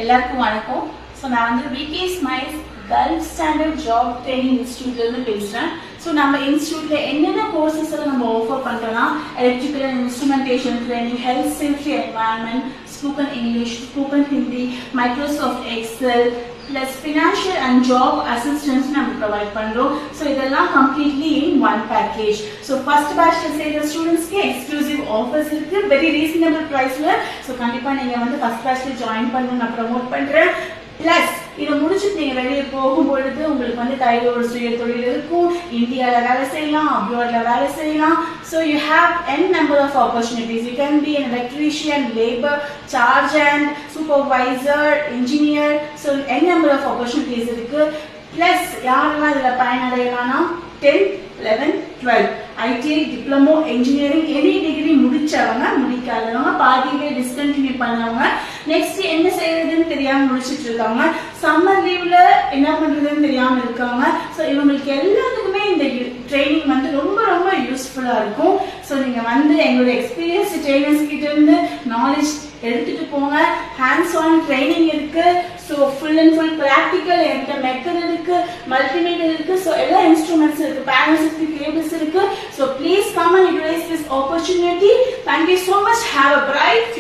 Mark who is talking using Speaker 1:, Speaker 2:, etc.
Speaker 1: எல்லாருக்கும் வணக்கம். ஸோ நான் வந்து VK smiles gulf standard job training இன்ஸ்டியூட்லேருந்து பேசுகிறேன். ஸோ நம்ம இன்ஸ்டியூட்டில் என்னென்ன கோர்சஸ் எல்லாம் நம்ம ஆஃபர் பண்ணுறோன்னா electrical and instrumentation training, health safety environment, spoken English, spoken Hindi, Microsoft Excel, plus financial and job assistance we provide pandrom. So idella completely in one package. So first batch la say the students ke exclusive offers irukku, very reasonable price la. So kandipa neenga vandu first batch la join pannu na promote pandren. Plus இத முடிச்சிட்டு நீங்க வெளிய போகும்போது உங்களுக்கு வந்து கையில ஒரு சுய தொழில் இருக்கும், இந்தியால வேலை செய்யலாம், அப்ராட்ல வேலை செய்யலாம். So you have n number of opportunities. You can be an electrician, labor, charge hand, supervisor, engineer. So n number of opportunities இருக்கு. Plus யாரெல்லாம் இதுல பயனடையலாம்னா 10, 11, 12 ITI, diploma, engineering, any degree முடிச்சவங்க, முடிக்காதவங்க, பாதியிலே டிஸ்கண்டினியூ பண்ணவங்க, நெக்ஸ்ட் என்ன செய்யறதுன்னு தெரியாம முடிச்சிட்டு இருக்காங்க, சம்மர் லீவ்ல என்ன பண்றதுன்னு தெரியாம இருக்காங்க. ஸோ இவங்களுக்கு எல்லாத்துக்குமே இந்த ட்ரைனிங் வந்து ரொம்ப ரொம்ப யூஸ்ஃபுல்லா இருக்கும். ஸோ நீங்க வந்து எங்களோட எக்ஸ்பீரியன்ஸ் ட்ரைனர்ஸ் கிட்ட இருந்து நாலேஜ் எடுத்துட்டு போங்க. ஹேண்ட்ஸ் ஆன் ட்ரைனிங் இருக்கு. So full and full practical, என்கிட்ட மெத்தட் இருக்கு, மல்டிமீடியா இருக்கு. ஸோ எல்லா இன்ஸ்ட்ருமெண்ட்ஸ் இருக்கு, பேனல்ஸ் இருக்கு, கேபிள்ஸ் இருக்கு. So please come and utilize this opportunity. Thank you so much. Have a bright